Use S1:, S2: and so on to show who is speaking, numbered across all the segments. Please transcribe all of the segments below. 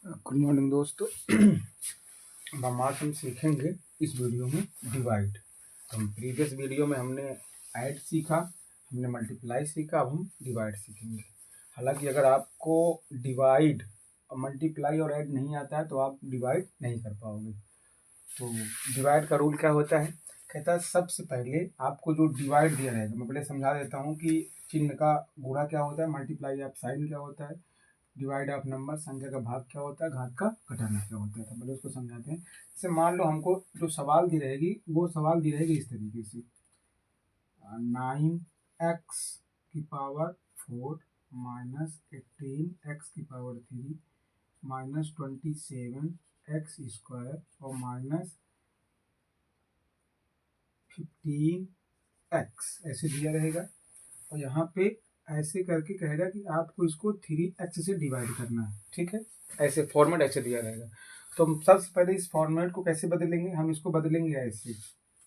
S1: Good morning दोस्तों। अब आज हम सीखेंगे इस वीडियो में डिवाइड। तो हम प्रीवियस वीडियो में हमने ऐड सीखा, हमने मल्टीप्लाई सीखा, अब हम डिवाइड सीखेंगे। हालांकि अगर आपको डिवाइड मल्टीप्लाई और ऐड नहीं आता है तो आप डिवाइड नहीं कर पाओगे। तो डिवाइड का रूल क्या होता है, कहता है सबसे पहले आपको जो डिवाइड दिया रहेगा, मैं पहले समझा देता हूँ कि चिन्ह का गुणा क्या होता है, मल्टीप्लाई ऑफ साइन क्या होता है, डिवाइड ऑफ नंबर संख्या का भाग क्या होता है, घात का घटाना क्या होता है। तो पहले उसको समझाते हैं। जैसे मान लो हमको जो सवाल दी रहेगी वो सवाल दी रहेगी इस तरीके से, 9x⁴ minus 18x⁻³ minus 27x² और माइनस 15x ऐसे दिया रहेगा। और यहाँ पे ऐसे करके कहेगा कि आपको इसको 3x से डिवाइड करना है। ठीक है, ऐसे फॉर्मेट ऐसे दिया रहेगा। तो हम सबसे पहले इस फॉर्मेट को कैसे बदलेंगे, हम इसको बदलेंगे ऐसे,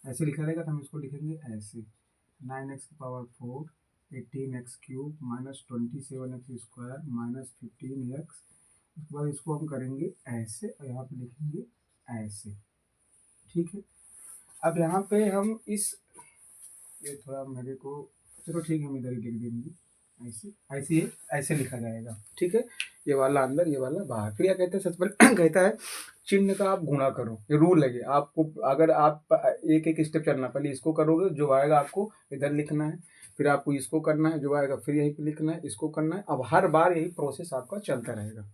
S1: ऐसे लिखा रहेगा तो हम इसको लिखेंगे ऐसे, 9x⁴ 18x³ minus 27x² minus 15x। उसके बाद इसको हम करेंगे ऐसे और यहाँ पे लिखेंगे ऐसे। ठीक है, अब यहाँ पे हम इस, ये थोड़ा मेरे को, चलो ठीक है हम इधर ही लिख देंगे ऐसे, ऐसे ऐसे लिखा जाएगा। ठीक है, ये वाला अंदर ये वाला बाहर। फिर क्या कहते हैं, सबसे पहले कहता है चिन्ह का आप गुणा करो। ये रूल है, आपको अगर आप एक एक स्टेप चलना, पहले इसको करोगे जो आएगा आपको इधर लिखना है, फिर आपको इसको करना है जो आएगा फिर यहीं पे लिखना है, इसको करना है। अब हर बार यही प्रोसेस आपका चलता रहेगा।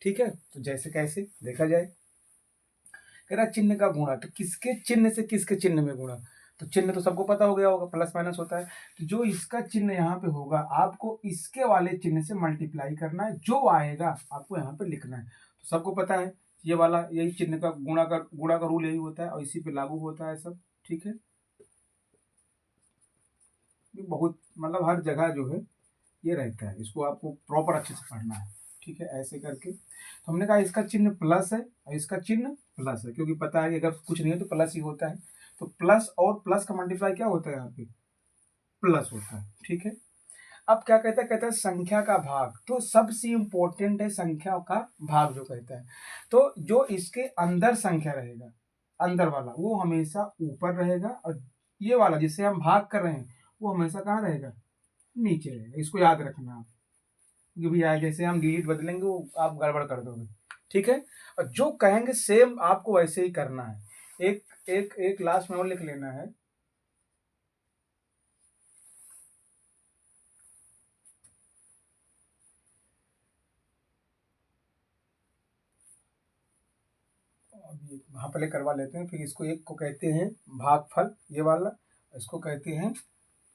S1: ठीक है, तो जैसे कैसे देखा जाए, कह रहा चिन्ह का गुणा, तो किसके चिन्ह से किसके चिन्ह में गुणा। तो चिन्ह तो सबको पता हो गया होगा, प्लस माइनस होता है। तो जो इसका चिन्ह यहाँ पे होगा आपको इसके वाले चिन्ह से मल्टीप्लाई करना है, जो आएगा आपको यहाँ पे लिखना है। तो सबको पता है ये वाला, यही चिन्ह का गुणा का रूल यही होता है और इसी पे लागू होता है सब। ठीक है, ये बहुत मतलब हर जगह जो है ये रहता है, इसको आपको प्रॉपर अच्छे से पढ़ना है। ठीक है, ऐसे करके तो हमने कहा इसका चिन्ह प्लस है और इसका चिन्ह प्लस है, क्योंकि पता है कि अगर कुछ नहीं है तो प्लस ही होता है। तो प्लस और प्लस का मल्टीप्लाई क्या होता है, यहाँ पे प्लस होता है। ठीक है, अब क्या कहता है, कहता है संख्या का भाग। तो सबसे इंपॉर्टेंट है संख्या का भाग जो कहता है। तो जो इसके अंदर संख्या रहेगा, अंदर वाला वो हमेशा ऊपर रहेगा, और ये वाला जिससे हम भाग कर रहे हैं वो हमेशा कहाँ रहेगा, नीचे रहेगा। इसको याद रखना आप, क्योंकि भैया जैसे हम डिलीट बदलेंगे वो आप गड़बड़ कर दोगे। ठीक है, और जो कहेंगे सेम आपको वैसे ही करना है। एक एक एक लास्ट में और लिख लेना है, वहां पहले करवा लेते हैं, फिर इसको एक को कहते हैं भागफल, ये वाला, इसको कहते हैं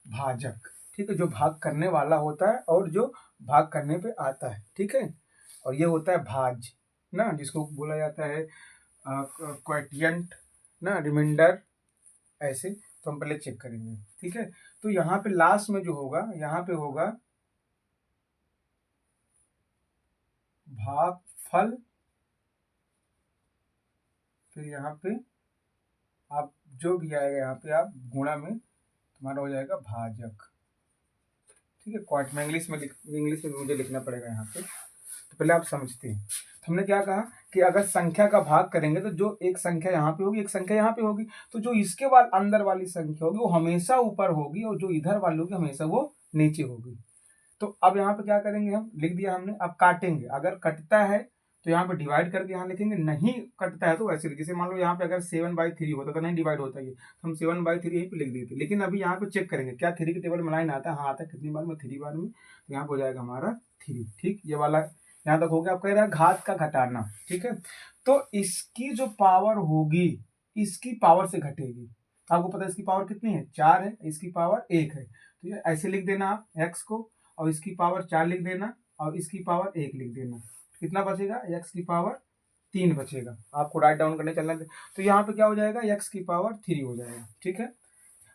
S1: भाजक। ठीक है, जो भाग करने वाला होता है और जो भाग करने पे आता है। ठीक है, और ये होता है भाज ना, जिसको बोला जाता है क्वोटिएंट ना, रिमाइंडर, ऐसे। तो हम पहले चेक करेंगे। ठीक है, तो यहाँ पे लास्ट में जो होगा, यहाँ पे होगा भागफल, फिर यहाँ पे आप जो भी आएगा यहाँ पे आप गुणा में तुम्हारा हो जाएगा भाजक। ठीक है, क्वाट में इंग्लिश में मुझे लिखना पड़ेगा यहाँ पे, तो पहले आप समझते हैं। तो हमने क्या कहा कि अगर संख्या का भाग करेंगे तो जो एक संख्या यहाँ पे होगी एक संख्या यहाँ पे होगी, तो जो इसके बाद अंदर वाली संख्या होगी वो हमेशा ऊपर होगी और जो इधर वाली होगी हमेशा वो नीचे होगी। तो अब यहाँ पे क्या करेंगे, हम लिख दिया हमने, अब काटेंगे। अगर कटता है तो यहाँ पे डिवाइड करके यहाँ लिखेंगे, नहीं कटता है तो वैसे लिखिए। जैसे मान लो यहाँ पे अगर 7/3 होता तो नहीं डिवाइड होता ये, तो हम 7/3 यहीं पे लिख देते। लेकिन अभी यहाँ पे चेक करेंगे क्या 3 के टेबल में लाइन आता है, हाँ आता है। कितनी बार में, 3 बार में, तो यहाँ पे हो जाएगा हमारा 3। ठीक, ये वाला यहाँ तक हो गया। आप कह रहा है घात का घटाना। ठीक है, तो इसकी जो पावर होगी इसकी पावर से घटेगी। आपको पता है इसकी पावर कितनी है, 4 है, इसकी पावर 1 है। तो ये ऐसे लिख देना आप x को, और इसकी पावर 4 लिख देना और इसकी पावर 1 लिख देना। कितना बचेगा, x की पावर 3 बचेगा। आपको राइट डाउन करने चलना है। तो यहाँ पे क्या हो जाएगा, x की पावर 3 हो जाएगा। ठीक है,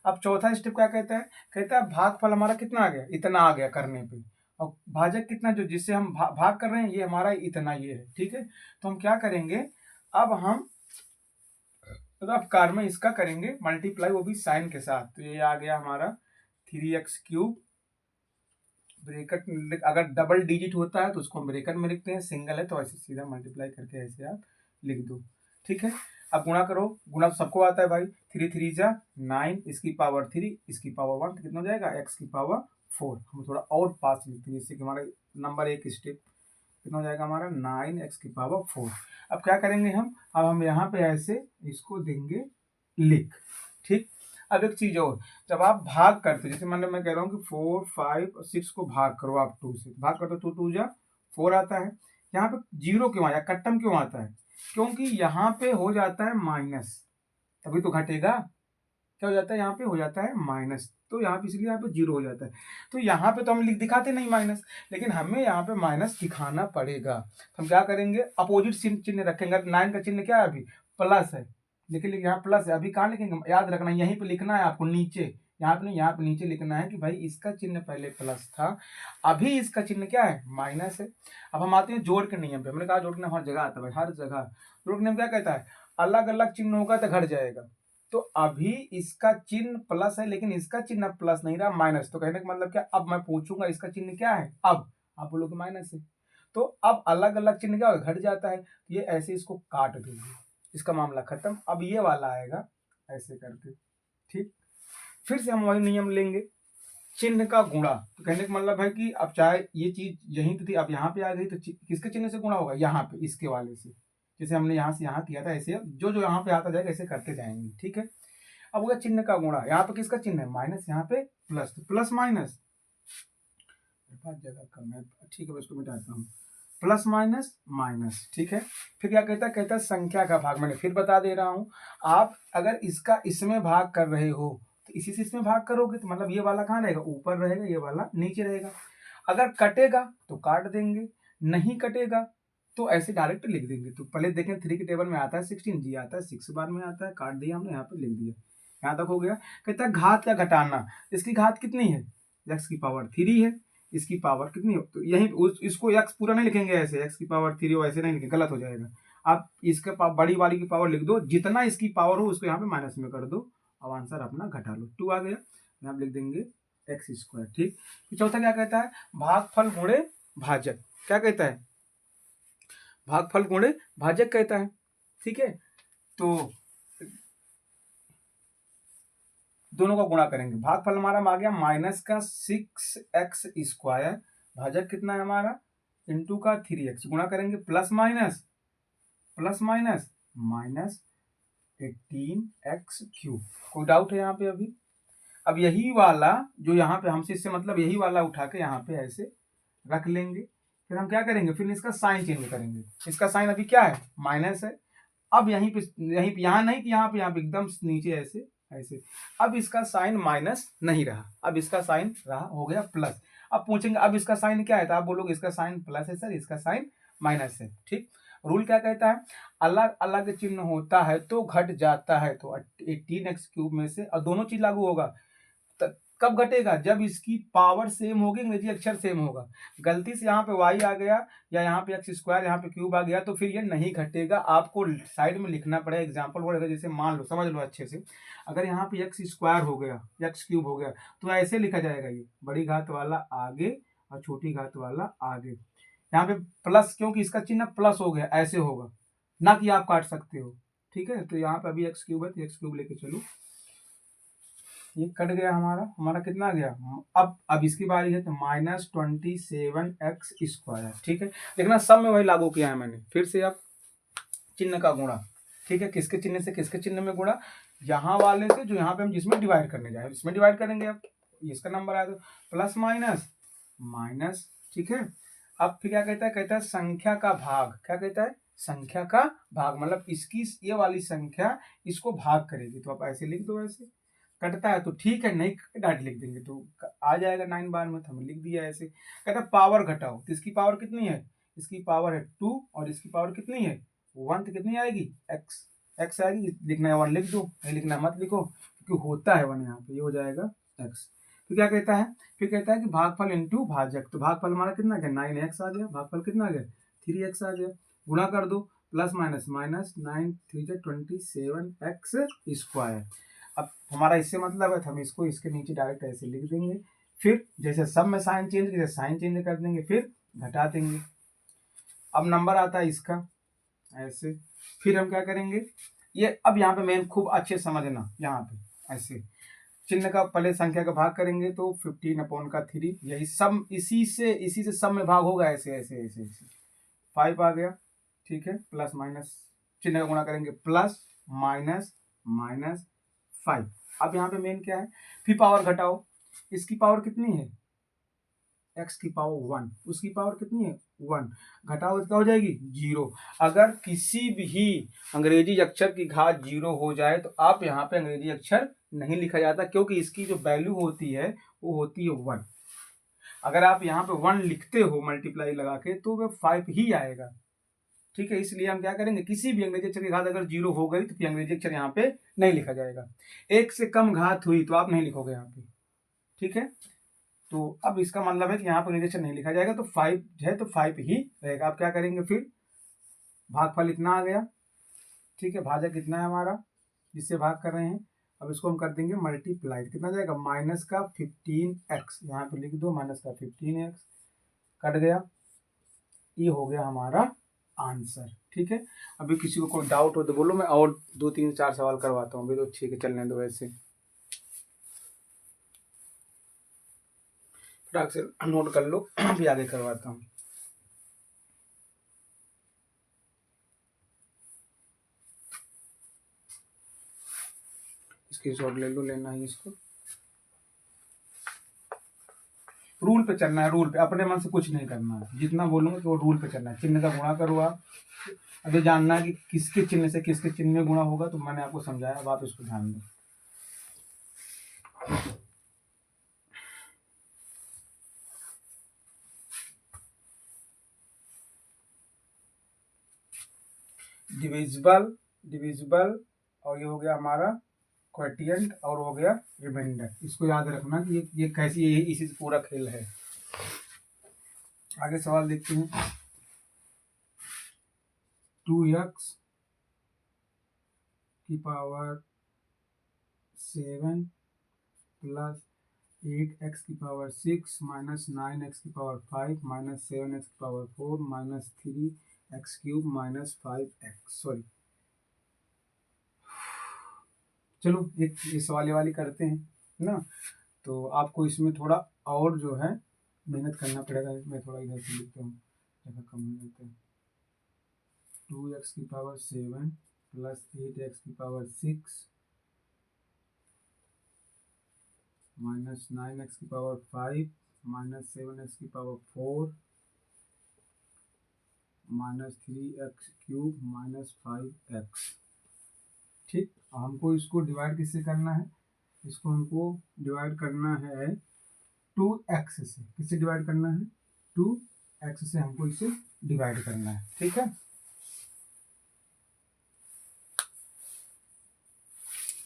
S1: अब चौथा स्टेप क्या कहता है, कहता है भागफल हमारा कितना आ गया, इतना आ गया करने पे, और भाजक कितना, जो जिससे हम भाग कर रहे हैं ये हमारा इतना ये है। ठीक है, तो हम क्या करेंगे, अब हम अब कार में इसका करेंगे मल्टीप्लाई, वो भी साइन के साथ। तो ये आ गया हमारा 3x³ ब्रैकेट अगर डबल डिजिट होता है तो उसको हम ब्रैकेट में लिखते हैं, सिंगल है तो ऐसे सीधा मल्टीप्लाई करके ऐसे आप लिख दो। ठीक है, अब गुणा करो, गुणा सबको आता है भाई, 3 3 जा 9, इसकी पावर 3, इसकी पावर 1, कितना हो जाएगा x की पावर 4। हम थोड़ा और पास लिखते हैं जिससे कि हमारा नंबर एक स्टेप कितना हो जाएगा हमारा 9x की पावर 4। अब क्या करेंगे अब हम यहाँ पे ऐसे इसको देंगे लिख। ठीक, अब एक चीज और, जब आप भाग करते जैसे मतलब मैं कह रहा हूँ कि 4 5 और 6 को भाग करो, आप 2 से भाग करते तो 2 जा 4 आता है। यहाँ पे जीरो क्यों आया, कट्टम क्यों आता है, क्योंकि यहाँ पे हो जाता है माइनस, तभी तो घटेगा। क्या हो जाता है, यहाँ पे हो जाता है माइनस, तो यहाँ पे इसलिए यहाँ पे जीरो हो जाता है। तो यहाँ पे तो हम लिख दिखाते नहीं माइनस, लेकिन हमें यहाँ पे माइनस दिखाना पड़ेगा। तो हम क्या करेंगे, अपोजिट चिन्ह रखेंगे। 9 का चिन्ह क्या है, अभी प्लस है, लेकिन यहाँ प्लस है, अभी कहाँ लिखेंगे, याद रखना यहीं पे लिखना है आपको, नीचे, यहाँ पे नहीं, यहाँ पे नीचे लिखना है कि भाई इसका चिन्ह पहले प्लस था, अभी इसका चिन्ह क्या है, माइनस है। अब हम आते हैं जोड़ के नियम पे। हमने कहा जोड़ के नियम हर जगह आता है भाई, हर जगह। जोड़ के नियम क्या कहता है, अलग अलग चिन्ह होगा तो घट जाएगा। तो अभी इसका चिन्ह प्लस है, लेकिन इसका चिन्ह प्लस नहीं रहा, माइनस। तो कहने का मतलब क्या, अब मैं पूछूंगा इसका चिन्ह क्या है, अब आप बोलोगे माइनस है, तो अब अलग अलग चिन्ह क्या घट जाता है। ये ऐसे इसको काट देंगे, इसका मामला खत्म। अब ये वाला आएगा ऐसे करके। ठीक, फिर से हम वही नियम लेंगे, चिन्ह का गुणा। तो कहने का मतलब है कि अब चाहे ये चीज यहीं तो थी, अब यहाँ पे आ गई, तो किसके चिन्ह से गुणा होगा, यहाँ पे इसके वाले से, जैसे हमने यहाँ से यहाँ किया था, ऐसे जो जो यहाँ पे आता जाएगा ऐसे करते जाएंगे। ठीक है, अब होगा चिन्ह का गुणा, यहाँ पे किसका चिन्ह है, माइनस, यहाँ पे प्लस, तो प्लस माइनस, जगह कम है, ठीक है, इसको मिटाता हूँ, प्लस माइनस माइनस। ठीक है, फिर क्या कहता है संख्या का भाग। मैंने फिर बता दे रहा हूँ, आप अगर इसका इसमें भाग कर रहे हो तो इसी से इसमें भाग करोगे, तो मतलब ये वाला कहाँ रहेगा, ऊपर रहेगा, ये वाला नीचे रहेगा। अगर कटेगा तो काट देंगे, नहीं कटेगा तो ऐसे डायरेक्ट लिख देंगे। तो पहले देखें 3 के टेबल में आता है 16, जी आता है 6 बार में आता है, काट दिया हमने, यहाँ पे लिख दिया, यहाँ तक हो गया। कहता है घात या घटाना, इसकी घात कितनी है, x की पावर 3 है, इसकी पावर कितनी है, तो यही इसको x पूरा नहीं लिखेंगे ऐसे, x की पावर 3 हो ऐसे नहीं लिखेंगे, गलत हो जाएगा। आप इसके बड़ी वाली की पावर लिख दो, जितना इसकी पावर हो उसको यहाँ पे माइनस में कर दो, अब आंसर अपना घटा लो, 2 आ गया, यहाँ लिख देंगे एक्स स्क्वायर। ठीक, चौथा क्या कहता है, भागफल गुणे भाजक। क्या कहता है, भागफल गुणे भाजक कहता है। ठीक है, तो दोनों का गुणा करेंगे, भागफल हमारा आ गया माइनस का 6x स्क्वायर, भाजक कितना है हमारा इंटू का 3x, गुणा करेंगे plus minus minus 18x cube. कोई डाउट है यहाँ पे अभी? अब यही वाला जो यहाँ पे हमसे, इससे मतलब यही वाला उठा के यहाँ पे ऐसे रख लेंगे। फिर हम क्या करेंगे, फिर इसका साइन चेंज करेंगे। इसका साइन अभी क्या है, माइनस है। अब यहीं पे यहाँ नहीं कि यहाँ पे एकदम नीचे ऐसे ऐसे, अब इसका साइन माइनस नहीं रहा, अब इसका साइन रहा, हो गया प्लस। अब पूछेंगे अब इसका साइन क्या है, तो आप बोलोगे इसका साइन प्लस है सर, इसका साइन माइनस है। ठीक, रूल क्या कहता है, अलग अलग चिन्ह होता है तो घट जाता है, तो 18x क्यूब में से, और दोनों चीज लागू होगा। कब घटेगा, जब इसकी पावर सेम होगी, अंग्रेजी अक्षर सेम होगा। गलती से यहाँ पे y आ गया या यहाँ पे x स्क्वायर, यहाँ पे क्यूब आ गया, तो फिर ये नहीं घटेगा, आपको साइड में लिखना पड़ेगा। एग्जाम्पल वगैरह जैसे मान लो, समझ लो अच्छे से, अगर यहाँ पे x स्क्वायर हो गया, x क्यूब हो गया, तो ऐसे लिखा जाएगा, ये बड़ी घात वाला आगे और छोटी घात वाला आगे। यहाँ पे प्लस, क्योंकि इसका चिन्ह प्लस हो गया, ऐसे होगा, ना कि आप काट सकते हो। ठीक है, तो यहाँ पे अभी x क्यूब है, तो x क्यूब लेके चलो, ये कट गया, हमारा कितना गया। अब इसकी बारी है, तो -27x स्क्वायर। ठीक है, देखना सब में वही लागू किया है मैंने। फिर से अब चिन्ह का गुणा। ठीक है, किसके चिन्ह से किसके चिन्ह में गुणा, यहाँ वाले से जो यहाँ पे हम जिसमें डिवाइड करने जाए, इसमें डिवाइड करेंगे। अब इसका नंबर आया तो प्लस माइनस माइनस। ठीक है, अब फिर क्या कहता है संख्या का भाग। क्या कहता है, संख्या का भाग, मतलब इसकी ये वाली संख्या इसको भाग करेगी, तो आप ऐसे लिख दो, ऐसे कटता है तो ठीक है, नहीं डाट लिख देंगे तो आ जाएगा 9 बार में, तो हमने लिख दिया ऐसे। कहता है पावर घटाओ, तो इसकी पावर कितनी है, इसकी पावर है 2 और इसकी पावर कितनी है 1, तो कितनी आएगी x आएगी। लिखना है 1 लिख दो, नहीं लिखना मत लिखो, क्योंकि होता है 1 यहाँ पे, ये हो जाएगा x। तो क्या कहता है, फिर कहता है कि भागफल इंटू भाजक। तो भागफल हमारा कितना गया 9x आ गया, भागफल कितना आ गया 3x आ गया, गुणा कर दो, plus minus minus 9 3 27x square. अब हमारा इससे मतलब है, तो हम इसको इसके नीचे डायरेक्ट ऐसे लिख देंगे फिर जैसे सब में साइन चेंज किया साइन चेंज कर देंगे, फिर घटा देंगे। अब नंबर आता है इसका ऐसे, फिर हम क्या करेंगे, ये अब यहाँ पे मेन खूब अच्छे समझना, यहाँ पे ऐसे चिन्ह का पहले संख्या का भाग करेंगे तो 15/3, यही सम, इसी से सम में भाग होगा, ऐसे ऐसे ऐसे ऐसे 5 आ गया, ठीक है, प्लस माइनस चिन्ह का गुणा करेंगे, प्लस माइनस माइनस 5। अब यहाँ पे मेन क्या है, फिर पावर घटाओ, इसकी पावर कितनी है x की पावर 1, उसकी पावर कितनी है 1, घटाओ क्या हो जाएगी 0। अगर किसी भी अंग्रेजी अक्षर की घात 0 हो जाए तो आप यहाँ पे अंग्रेजी अक्षर नहीं लिखा जाता, क्योंकि इसकी जो वैल्यू होती है वो होती है 1। अगर आप यहाँ पे 1 लिखते हो मल्टीप्लाई लगा के तो वो 5 ही आएगा, ठीक है। इसलिए हम क्या करेंगे, किसी भी अंग्रेजी अक्षर की घात अगर 0 हो गई तो फिर अंग्रेजी अक्षर यहाँ पे नहीं लिखा जाएगा। 1 से कम घात हुई तो आप नहीं लिखोगे यहाँ पे, ठीक है। तो अब इसका मतलब है कि यहाँ पर अंग्रेजी नहीं लिखा जाएगा, तो 5 है तो 5 ही रहेगा। आप क्या करेंगे, फिर भागफल इतना आ गया, ठीक है, भाजक कितना है हमारा जिससे भाग कर रहे हैं। अब इसको हम कर देंगे मल्टीप्लाई, कितना जाएगा माइनस का 15x, यहाँ पे लिख दो माइनस का 15x, कट गया, ये हो गया हमारा आंसर, ठीक है। अभी किसी को कोई डाउट हो तो बोलो, मैं और 2 3 4 सवाल करवाता हूँ अभी, तो ठीक है चलने दो वैसे, फटाक से नोट कर लो, अभी आगे करवाता हूँ। स्क्रीनशॉट ले लो, लेना है इसको, रूल पे चलना है, रूल पे, अपने मन से कुछ नहीं करना है, जितना बोलूंगा तो वो रूल पे चलना है। चिन्ह का गुणा करो आप, अगर जानना है कि किसके चिन्ह से किसके चिन्ह में गुणा होगा तो मैंने आपको समझाया, अब आप इसको ध्यान दो। डिविजिबल, डिविजिबल, और ये हो गया हमारा क्वोटिएंट, और हो गया रिमाइंडर। इसको याद रखना कि ये कैसी, ये इसी से पूरा खेल है। आगे सवाल देखते हैं। 2x की पावर 7 प्लस 8x की पावर 6 माइनस 9x की पावर 5 माइनस 7x की power 4 minus 3x³ minus 5x, sorry, चलो एक ये सवाल वाली करते हैं ना, तो आपको इसमें थोड़ा और जो है मेहनत करना पड़ेगा। मैं थोड़ा इधर से लिखता हूँ, जगह कम हो जाता है। 2x की पावर 7 प्लस 8x की पावर 6 माइनस 9x की पावर 5 माइनस 7x की power 4 minus 3x³ minus 5x, ठीक। हमको इसको डिवाइड किससे करना है, इसको हमको डिवाइड करना है 2x से, किससे डिवाइड करना है 2x से, हमको इसे डिवाइड करना है, ठीक है।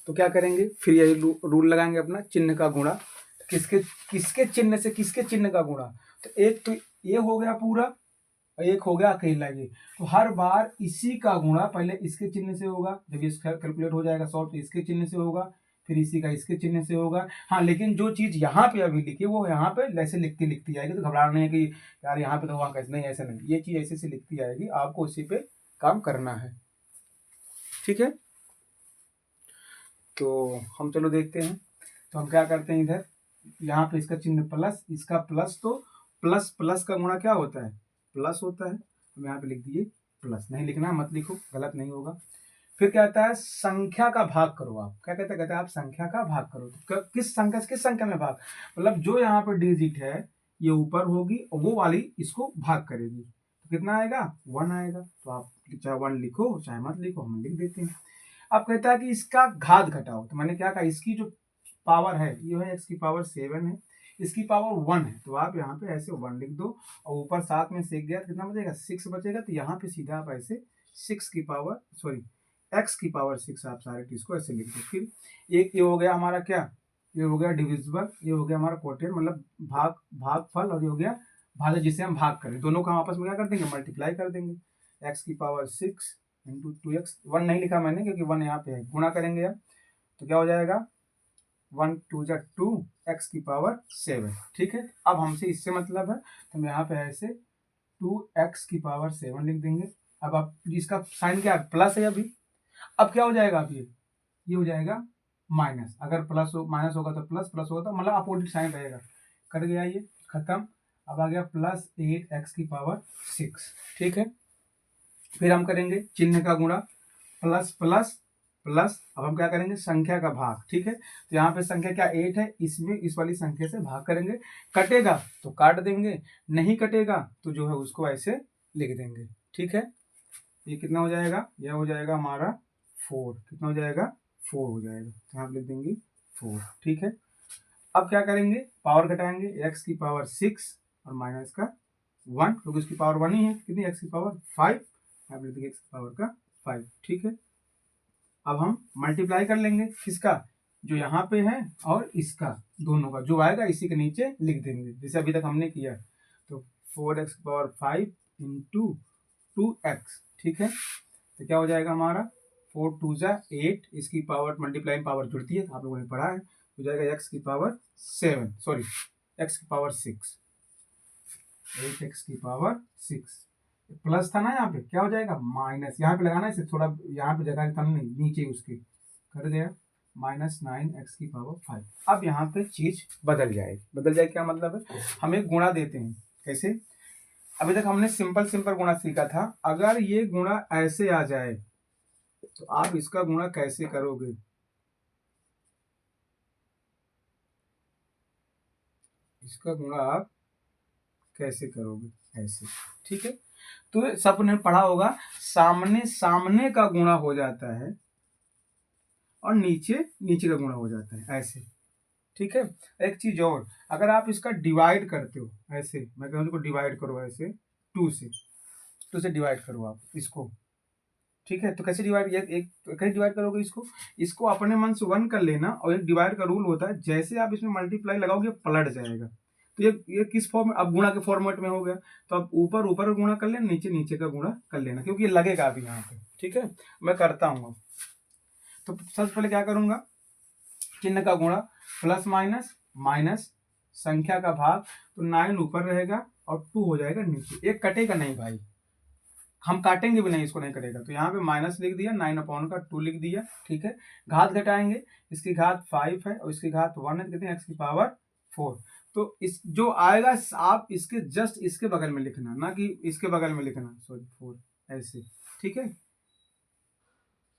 S1: तो क्या करेंगे, फिर यही रूल लगाएंगे अपना, चिन्ह का गुणा, किसके किसके चिन्ह से किसके चिन्ह का गुणा, तो एक तो ये हो गया पूरा, और एक हो गया अकेला ये, तो हर बार इसी का गुणा पहले इसके चिन्ह से होगा, जब इसका कैलकुलेट हो जाएगा सॉल्व तो इसके चिन्ह से होगा, फिर इसी का इसके चिन्ह से होगा। हाँ, लेकिन जो चीज यहाँ पे अभी लिखी वो यहाँ पे ऐसे लिखती लिखती आएगी, तो घबराना नहीं है कि यार यहाँ पे तो वहाँ कैसे, नहीं ऐसे नहीं, ये चीज ऐसे से लिखती आएगी, आपको इसी पे काम करना है, ठीक है। तो हम चलो देखते हैं, तो हम क्या करते हैं, इधर यहाँ पे इसका चिन्ह प्लस, इसका प्लस, तो प्लस प्लस का गुणा क्या होता है प्लस होता है, हम यहाँ पे लिख दिए प्लस, नहीं लिखना मत लिखो, गलत नहीं होगा। फिर क्या कहता है, संख्या का भाग करो, आप क्या कहते हैं, कहते हैं आप संख्या का भाग करो, तो किस संख्या में भाग, मतलब जो यहाँ पर डिजिट है ये ऊपर होगी और वो वाली इसको भाग करेगी, तो कितना आएगा 1 आएगा। तो आप चाहे 1 लिखो चाहे मत लिखो, हम लिख देते हैं। अब कहता है कि इसका घात घटाओ, तो मैंने क्या कहा, इसकी जो पावर है ये है x की पावर 7 है, इसकी पावर 1 है, तो आप यहाँ पे ऐसे 1 लिख दो, और ऊपर 7 में से गया कितना बचेगा 6 बचेगा, तो यहाँ पे सीधा आप ऐसे 6 की पावर सॉरी x की पावर 6 आप सारे चीज को ऐसे लिख दो। फिर एक ये हो गया हमारा क्या, ये हो गया डिविजिबल, ये हो गया हमारा क्वोटिएंट मतलब भागफल, और ये हो गया भाजक जिसे हम भाग करें, दोनों को हम आपस में क्या कर देंगे मल्टीप्लाई कर देंगे, x की पावर 6 इंटू 2x, 1 नहीं लिखा मैंने क्योंकि 1 यहाँ पे है, गुणा करेंगे अब, तो क्या हो जाएगा 1 2 जा 2 एक्स की पावर 7। ठीक है, अब हमसे इससे मतलब है तो हम यहाँ पे ऐसे 2 एक्स की पावर 7 लिख देंगे। अब आप इसका साइन क्या है, प्लस है अभी। अब क्या हो जाएगा, अब ये हो जाएगा माइनस। अगर प्लस हो माइनस होगा तो प्लस, प्लस होगा तो मतलब अपोजिट साइन रहेगा। कट गया ये, खत्म। अब आ गया +8 एक्स की पावर 6। ठीक है, फिर हम करेंगे चिन्ह का गुणा, प्लस प्लस प्लस। अब हम क्या करेंगे, संख्या का भाग। ठीक है, तो यहाँ पे संख्या क्या 8 है, इसमें इस वाली संख्या से भाग करेंगे। कटेगा तो काट देंगे, नहीं कटेगा तो जो है उसको ऐसे लिख देंगे। ठीक है, ये कितना हो जाएगा, यह हो जाएगा हमारा 4। कितना हो जाएगा, 4 हो जाएगा, तो यहाँ लिख देंगे 4। ठीक है, अब क्या करेंगे, पावर घटाएंगे, एक्स की पावर 6 और माइनस का 1, क्योंकि इसकी पावर 1 ही है। कितनी, एक्स की पावर 5, यहाँ लिख देंगे एक्स की पावर का 5। ठीक है, अब हम मल्टीप्लाई कर लेंगे किसका, जो यहाँ पे है और इसका, दोनों का जो आएगा इसी के नीचे लिख देंगे, जैसे अभी तक हमने किया। तो 4x की पावर 5 इंटू 2x। ठीक है, तो क्या हो जाएगा हमारा 4 2 जा 8, इसकी पावर मल्टीप्लाई पावर जुड़ती है, आप लोगों ने पढ़ा है। हो जाएगा x की पावर 7, सॉरी x की पावर 6, 8x की पावर 6। प्लस था ना, यहाँ पे क्या हो जाएगा माइनस, यहाँ पे लगाना है इसे थोड़ा, यहाँ पे जगह कम नहीं, नीचे उसके कर गया, -9x की पावर 5। अब यहाँ पे चीज बदल जाएगी। बदल जाएगी क्या मतलब है, हम एक गुणा देते हैं। कैसे, अभी तक हमने सिंपल सिंपल गुणा सीखा था। अगर ये गुणा ऐसे आ जाए तो आप इसका गुणा कैसे करोगे, इसका गुणा आप कैसे करोगे, ऐसे। ठीक है, तो सबने पढ़ा होगा, सामने सामने का गुणा हो जाता है और नीचे नीचे का गुणा हो जाता है, ऐसे। ठीक है, एक चीज और, अगर आप इसका डिवाइड करते हो ऐसे, मैं कहूँ को डिवाइड करो ऐसे 2 से, 2 से डिवाइड करो आप इसको। ठीक है, तो कैसे डिवाइड, ये एक कैसे डिवाइड करोगे इसको, इसको अपने मन से 1 कर लेना, और एक डिवाइड का रूल होता है, जैसे आप इसमें मल्टीप्लाई लगाओगे पलट जाएगा। तो ये किस फॉर्म में, अब गुणा के फॉर्मेट में हो गया, तो अब ऊपर ऊपर का गुणा कर लेना, नीचे नीचे का गुणा कर लेना, क्योंकि ये लगेगा अभी यहाँ पे। ठीक है, मैं करता हूँ। तो सबसे पहले क्या करूंगा, चिन्ह का गुणा, प्लस माइनस माइनस, संख्या का भाग, तो 9 ऊपर रहेगा और 2 हो जाएगा नीचे। एक कटेगा नहीं भाई, हम काटेंगे भी नहीं, इसको नहीं कटेगा। तो यहाँ पे माइनस लिख दिया, 9/2 लिख दिया। ठीक है, घात घटाएंगे, इसकी घात 5 है और इसकी घात 1 है, कितनी, एक्स की पावर 4। तो इस जो आएगा आप इसके जस्ट इसके बगल में लिखना, ना कि इसके बगल में लिखना, सॉरी 4 ऐसे। ठीक है,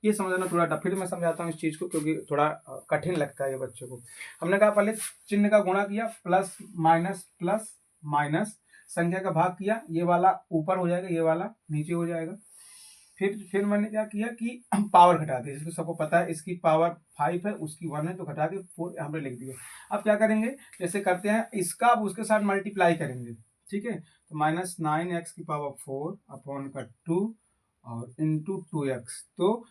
S1: ये समझना थोड़ा टफ, फिर मैं समझाता हूँ इस चीज को, क्योंकि थोड़ा कठिन लगता है ये बच्चों को। हमने कहा पहले चिन्ह का गुणा किया, प्लस माइनस, संख्या का भाग किया, ये वाला ऊपर हो जाएगा, ये वाला नीचे हो जाएगा। फिर मैंने क्या किया कि पावर घटा दी, जिसको सबको पता है इसकी पावर 5 है, उसकी 1 है, तो घटा के 4 हमने लिख दिया। अब क्या करेंगे, जैसे करते हैं इसका, अब उसके साथ मल्टीप्लाई करेंगे। ठीक है, तो -9x की पावर 4 अपॉन का 2 और इंटू 2x। तो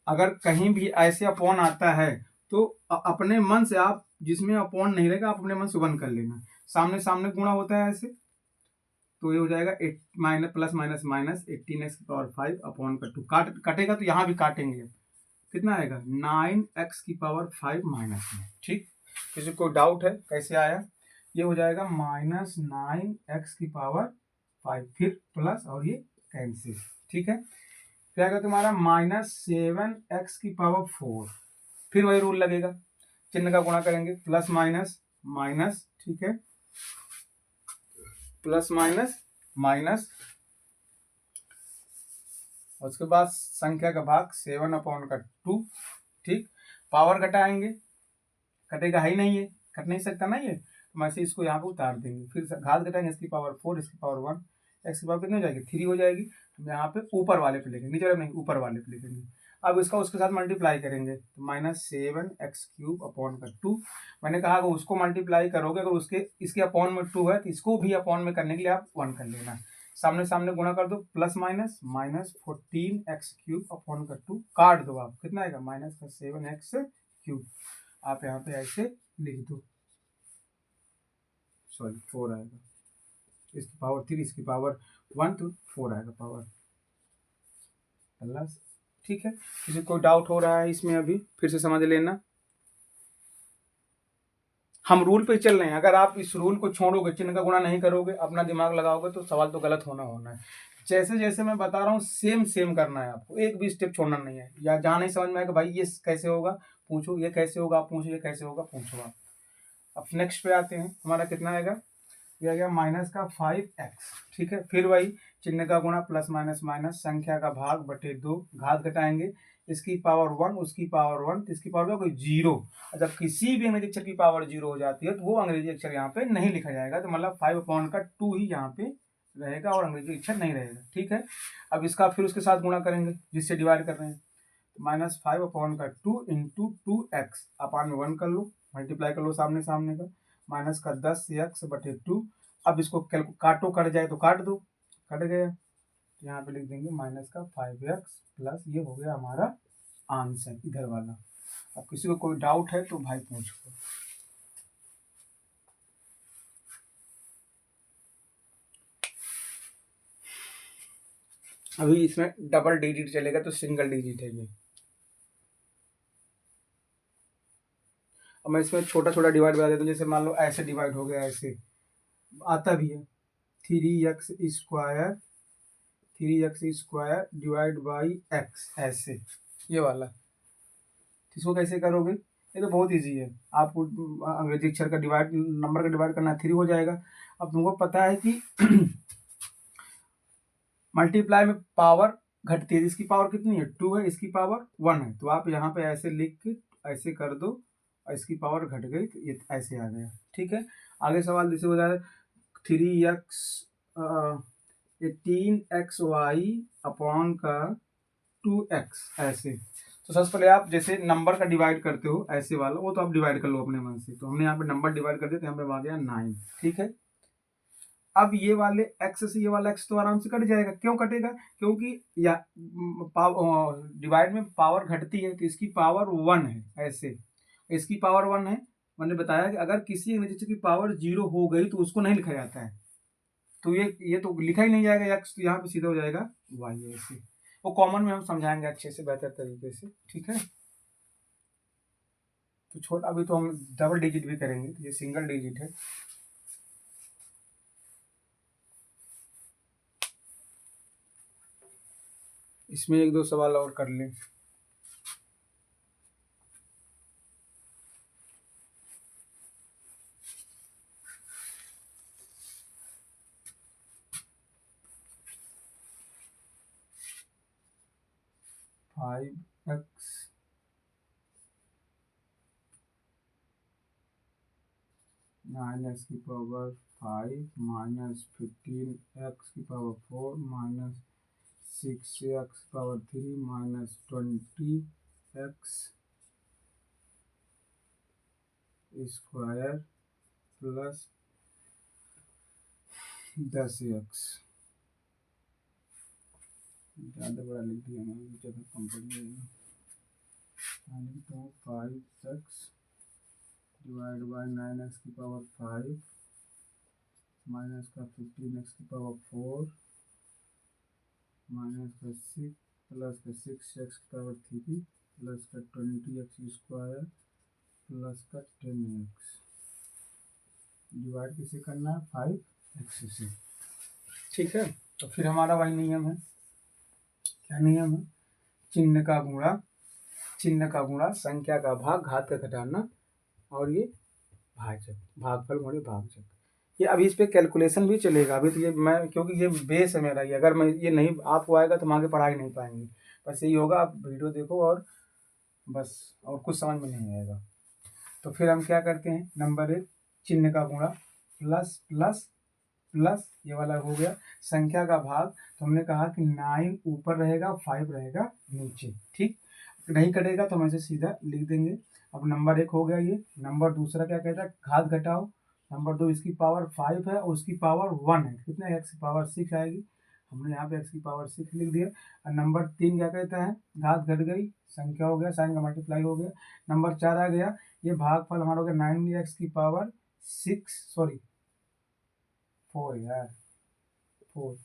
S1: अगर कहीं भी ऐसे अपॉन आता है तो अपने मन से आप, जिसमें अपॉन नहीं रहेगा आप अपने मन से 1 कर लेना। सामने सामने गुणा होता है ऐसे, तो ये हो जाएगा 8 minus plus minus minus 18x की पावर 5 अपॉन का 2। कटेगा तो यहाँ भी काटेंगे, कितना आएगा 9x की पावर 5 माइनस में। ठीक, किसी को डाउट है कैसे आया, ये हो जाएगा -9x की पावर 5, फिर प्लस और ये कैंसिल। ठीक है, क्या आएगा तुम्हारा -7x की पावर 4, फिर वही रूल लगेगा, चिन्ह का गुणा करेंगे, प्लस माइनस माइनस। ठीक है, प्लस माइनस माइनस, और उसके बाद संख्या का भाग 7/2। ठीक, पावर घटाएंगे, कटेगा ही नहीं है, कट नहीं सकता ना ये, तो ऐसे इसको यहाँ पे उतार देंगे। फिर घात घटाएंगे, इसकी पावर 4, इसकी पावर 1, एक्स की पावर कितनी हो जाएगी 3 हो जाएगी। हम यहाँ पे ऊपर वाले पे लिखेंगे, नीचे वाले नहीं, ऊपर वाले पे लिखेंगे। अब इसका उसके साथ मल्टीप्लाई करेंगे, तो -7x³ अपॉन का 2। मैंने कहा अगर उसको मल्टीप्लाई करोगे, अगर उसके इसके अपॉन में 2 है तो इसको भी अपॉन में करने के लिए आप 1 कर लेना। सामने सामने गुणा कर दो, प्लस माइनस -14x³ अपॉन का 2, काट दो आप, कितना आएगा -7x³। आप यहाँ पे ऐसे लिख दो, सॉरी 4 आएगा, इसकी पावर 3, इसकी पावर 1, तो 4 आएगा पावर प्लस। ठीक है, किसी को डाउट हो रहा है इसमें, अभी फिर से समझ लेना। हम रूल पे चल रहे हैं। अगर आप इस रूल को छोड़ोगे, चिन्ह का गुणा नहीं करोगे, अपना दिमाग लगाओगे, तो सवाल तो गलत होना है। जैसे जैसे मैं बता रहा हूँ सेम सेम करना है आपको, एक भी स्टेप छोड़ना नहीं है। या जहाँ नहीं समझ में आएगा भाई ये कैसे होगा पूछो, ये कैसे होगा पूछो, ये कैसे होगा पूछो आप। अब नेक्स्ट पे आते हैं, हमारा कितना आएगा, ये आ गया माइनस का 5x। ठीक है, फिर वही चिन्ह का गुणा प्लस माइनस माइनस, संख्या का भाग बटे 2, घात घटाएंगे, इसकी पावर 1 उसकी पावर 1 तो इसकी पावर कोई 0। जब किसी भी अंग्रेजी अक्षर की पावर 0 हो जाती है तो वो अंग्रेजी अक्षर यहाँ पे नहीं लिखा जाएगा, तो मतलब 5/2 ही यहाँ पे रहेगा और अंग्रेजी अक्षर नहीं रहेगा। ठीक है, अब इसका फिर उसके साथ गुणा करेंगे जिससे डिवाइड कर रहे हैं, -5/2 इंटू 2x, अपान में 1 कर लो, मल्टीप्लाई कर लो सामने सामने का, माइनस का 10x बटे 2। अब इसको काटो, कट जाए तो काट दो, कट गया, यहाँ पे लिख देंगे माइनस का 5x प्लस, ये हो गया हमारा आंसर इधर वाला। अब किसी को कोई डाउट है तो भाई पूछो। अभी इसमें डबल डिजिट चलेगा तो सिंगल डिजिट है ये। अब मैं इसमें छोटा छोटा डिवाइड बता देता हूँ, जैसे मान लो ऐसे डिवाइड हो गया, ऐसे आता भी है 3x square, 3x² divide by x, ऐसे ये वाला। इसको कैसे करोगे, ये तो बहुत इजी है। आपको अंग्रेजी अक्षर का डिवाइड, नंबर का डिवाइड करना, 3 हो जाएगा। अब तुमको पता है कि मल्टीप्लाई में पावर घटती है, इसकी पावर कितनी है 2 है, इसकी पावर 1 है, तो आप यहाँ पे ऐसे लिख के ऐसे कर दो और इसकी पावर घट गई तो ये ऐसे आ गया। ठीक है, आगे सवाल जैसे हो जाए 3x 18xy अपॉन का 2x, ऐसे। तो सबसे पहले आप जैसे नंबर का डिवाइड करते हो ऐसे वाला, वो तो आप डिवाइड कर लो अपने मन से, तो हमने यहाँ पे नंबर डिवाइड कर दिया तो यहाँ पे आ गया 9। ठीक है, अब ये वाले x से ये वाला x तो आराम से कट जाएगा। क्यों कटेगा, क्योंकि या डिवाइड में पावर घटती है तो इसकी पावर 1 है, ऐसे इसकी पावर 1 है। मैंने बताया कि अगर किसी इंग्लिश की पावर 0 हो गई तो उसको नहीं लिखा जाता है, तो ये तो लिखा ही नहीं जाएगा x, तो यहाँ पे सीधा हो जाएगा y, ऐसे। वो कॉमन में हम समझाएंगे अच्छे से बेहतर तरीके से। ठीक है, तो छोटा, अभी तो हम डबल डिजिट भी करेंगे, तो ये सिंगल डिजिट है। इसमें एक दो सवाल और कर लें। फाइव एक्स माइनस की पावर 5 माइनस 15x की power 4 minus 6x power 3 minus 20x square plus 10x। ज़्यादा बड़ा लिख दिया मैंने, ज़्यादा कम पड़ जाएगा। 5x डिवाइड बाई 9x की पावर 5 माइनस का 15x की पावर 4 माइनस का 6 प्लस का 6x की पावर 3 प्लस का 20x स्क्वायर प्लस का 10x। डिवाइड किसे करना है, 5x से। ठीक है, तो फिर हमारा वही नियम है, क्या नियम है, चिन्ह का गुणा, चिन्ह का गुणा, संख्या का भाग, घात का घटाना, और ये भाजक, भागफल गुणे भाजक। ये अभी इस पे कैलकुलेशन भी चलेगा। अभी तो ये मैं, क्योंकि ये बेस है मेरा, ये अगर मैं ये नहीं आपको आएगा तो हम आगे पढ़ा ही नहीं पाएंगे। बस यही होगा, आप वीडियो देखो और बस, और कुछ समझ में नहीं आएगा। तो फिर हम क्या करते हैं, नंबर 1 चिन्ह का गुणा, प्लस प्लस प्लस, ये वाला हो गया, संख्या का भाग, तो हमने कहा कि 9 ऊपर रहेगा, 5 रहेगा नीचे। ठीक, नहीं कटेगा तो हम ऐसे सीधा लिख देंगे। अब नंबर 1 हो गया ये। नंबर दूसरा क्या कहता है, घात घटाओ। नंबर 2 इसकी पावर 5 है और उसकी पावर 1 है, कितना है, x की पावर 6 आएगी, हमने यहाँ पे x की पावर 6 लिख दिया। और नंबर 3 क्या कहता है, घात घट गई, संख्या हो गया, साइन का मल्टीप्लाई हो गया। नंबर 4 आ गया, ये भागफल हमारा हो गया 9x की पावर 6, सॉरी 4 यार, 4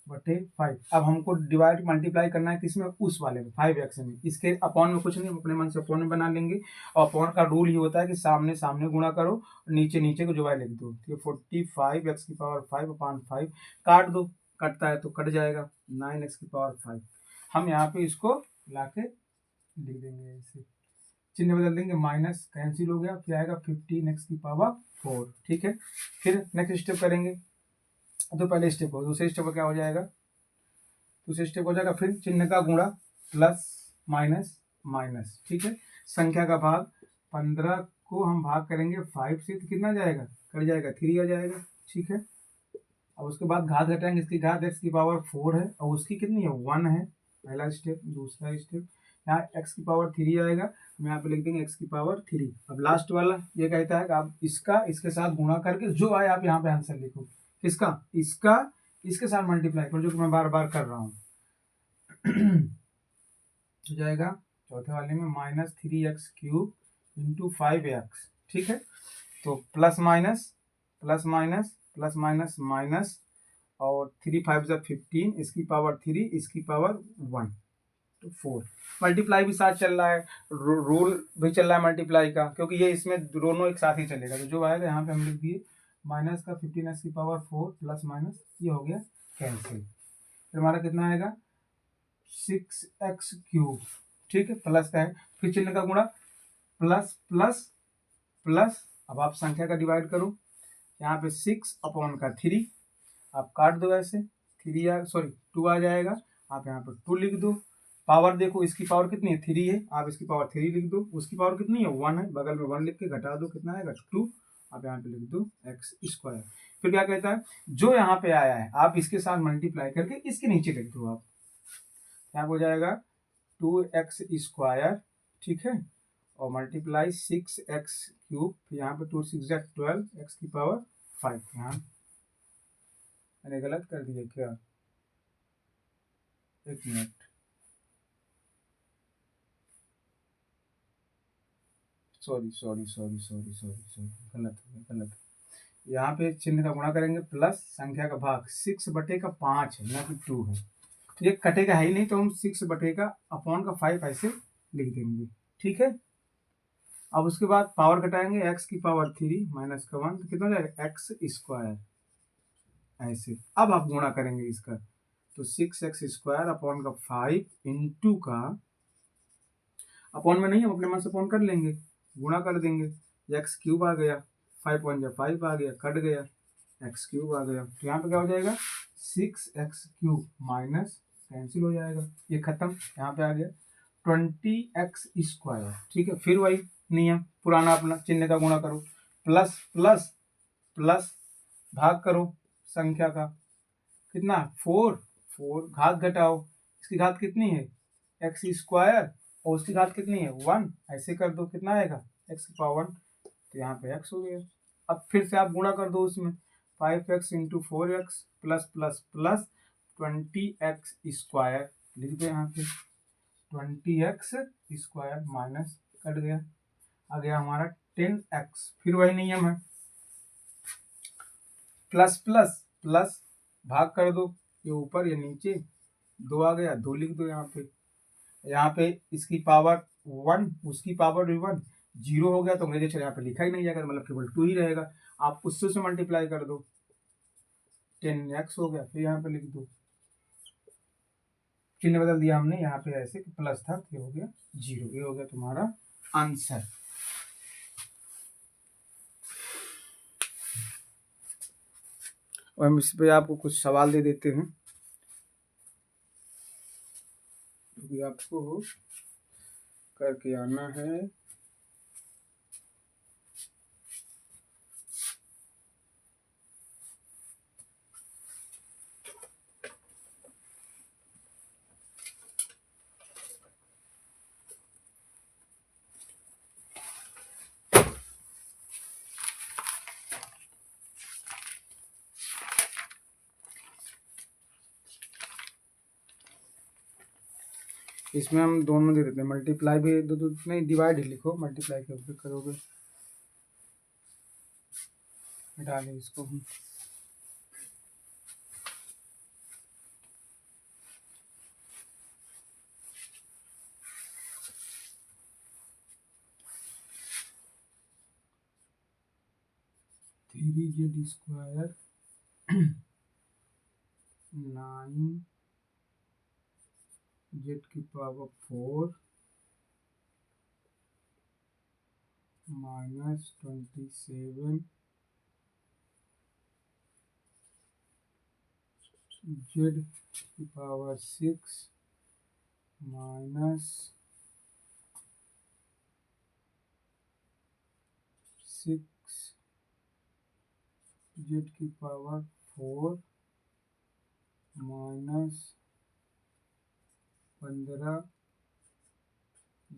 S1: 5/5। अब हमको डिवाइड मल्टीप्लाई करना है किसमें, उस वाले में 5x में। इसके अपॉन में कुछ नहीं, हम अपने मन से अपॉन में बना लेंगे। और अपॉन का रूल ये होता है कि सामने सामने गुणा करो, नीचे नीचे को डिवाइड लिख दो। तो 45x⁵ काट दो, कटता है तो कट जाएगा, 9x⁵। हम यहाँ पे इसको ला के लिख देंगे ऐसे, चिन्ह बदल देंगे, माइनस कैंसिल हो गया, फिर आएगा 15x⁴। ठीक है, फिर नेक्स्ट स्टेप करेंगे। तो पहले स्टेप हो, दूसरे स्टेप क्या हो जाएगा, दूसरे स्टेप हो जाएगा फिर चिन्ह का गुणा, प्लस माइनस माइनस। ठीक है, संख्या का भाग, 15 को हम भाग करेंगे 5 से तो कितना जाएगा, कट जाएगा, 3 आ जाएगा। ठीक है, अब उसके बाद घात घटाएंगे, इसकी घात x⁴ है और उसकी कितनी है, 1 है, पहला स्टेप। दूसरा स्टेप, यहाँ x⁴ आएगा, हम यहाँ पे लिख देंगे x⁴। अब लास्ट वाला ये कहता है कि आप इसका इसके साथ गुणा करके जो आए आप यहाँ पे आंसर लिखो, किसका, इसका इसके साथ मल्टीप्लाई करो, जो कि मैं बार बार कर रहा हूँ। हो जाएगा चौथे वाले में -3x³ इंटू 5x। ठीक है, तो plus minus plus minus plus minus minus, और 3 5 15, इसकी पावर 3, इसकी पावर 1, तो 4। मल्टीप्लाई भी साथ चल रहा है, रूल भी चल रहा है मल्टीप्लाई का, क्योंकि ये इसमें दोनों एक साथ ही चलेगा। तो जो आएगा यहाँ पे हम लिख दिए माइनस का 15x⁴ प्लस माइनस, ये हो गया कैंसिल। फिर हमारा कितना आएगा, 6x³। ठीक है, प्लस का है, फिर चिन्ह का गुणा, प्लस प्लस प्लस। अब आप संख्या का डिवाइड करो, यहाँ पे 6/3, आप काट दो ऐसे, 2 आ जाएगा, आप यहाँ पर 2 लिख दो। पावर देखो, इसकी पावर कितनी है, 3 है, आप इसकी पावर 3 लिख दो, उसकी पावर कितनी है, 1 है, बगल में 1 लिख के घटा दो, कितना आएगा 2, आप यहाँ पे लिख दो x²। फिर क्या कहता है, जो यहाँ पे आया है आप इसके साथ मल्टीप्लाई करके इसके नीचे लिख दो, आप यहाँ हो जाएगा 2x²। ठीक है, और मल्टीप्लाई 6x³, फिर यहाँ पे 2 6 12, x⁵। यहाँ मैंने गलत कर दिया क्या, एक मिनट, सॉरी, गलत हो गया। यहाँ पे चिन्ह का गुणा करेंगे, प्लस संख्या का भाग, 6/5 है, ना कि 2 है, तो ये कटेगा है ही नहीं, तो हम 6/5 ऐसे लिख देंगे। ठीक है, अब उसके बाद पावर घटाएंगे, x⁵ माइनस का 1, तो कितना हो जाएगा x², ऐसे। अब आप गुणा करेंगे इसका, तो 6x² इंटू का, अपॉन में नहीं, हम अपने मन से अपॉन कर लेंगे, गुणा कर देंगे, x³ आ गया, 5 आ गया, कट गया, x³ आ गया, तो यहाँ पे क्या हो जाएगा, 6x³ माइनस कैंसिल हो जाएगा, ये खत्म, यहाँ पे आ गया 20x²। ठीक है, फिर वही नियम पुराना अपना, चिन्ह का गुणा करो, प्लस प्लस प्लस, भाग करो संख्या का, कितना 4 घात घटाओ, इसकी घात कितनी है, x², और उसकी घात कितनी है 1, ऐसे कर दो, कितना आएगा x⁴, तो यहाँ पे x हो गया। अब फिर से आप गुणा कर दो उसमें, 5x into 4x plus plus plus 20x² लिख दो यहाँ पे, 20x² माइनस, कट गया, आ गया हमारा 10x। फिर वही नियम है, प्लस प्लस प्लस, भाग कर दो, ये ऊपर ये नीचे, 2 आ गया, 2 लिख दो यहाँ पे इसकी पावर 1, उसकी पावर भी 1, 0 हो गया तो अंग्रेजी अक्षर यहाँ पे लिखा ही नहीं जाएगा, मतलब केवल 2 ही रहेगा, आप उससे मल्टीप्लाई कर दो, 10x हो गया, फिर यहाँ पे लिख दो, चिन्ह बदल दिया हमने, यहाँ पे ऐसे प्लस था, ये हो गया 0, ये हो गया तुम्हारा आंसर। और हम इस पे आपको कुछ सवाल दे देते हैं, तो आपको करके आना है। इसमें हम दोनों दे देते हैं, मल्टीप्लाई भी दो नहीं, डिवाइड ही लिखो, मल्टीप्लाई कैसे करोगे, हटा लें इसको हम, 3z² 9z⁴ minus 27 z⁴ minus 6 z⁴ minus 15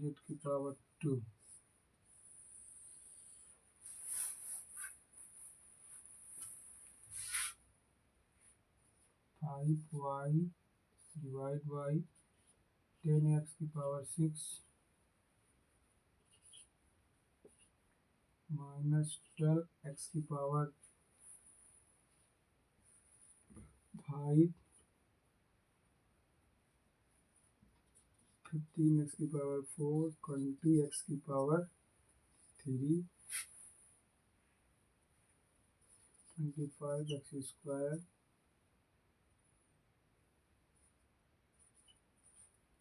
S1: z⁴ 5y divided by 10x⁶ minus 12x⁵ 15x⁴ 20x⁵ 3 25x²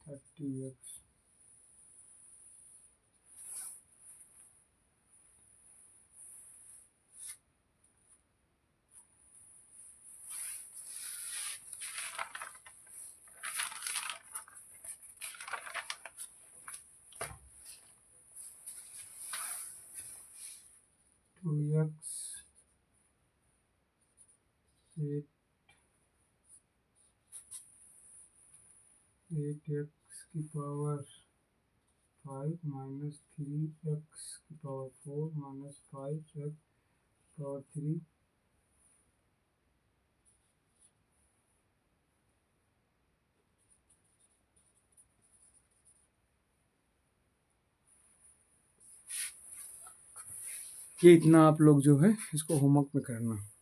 S1: 30x 2x 8x⁵ minus 3x⁴ minus 5x⁴ ये इतना आप लोग जो है इसको होमवर्क में करना।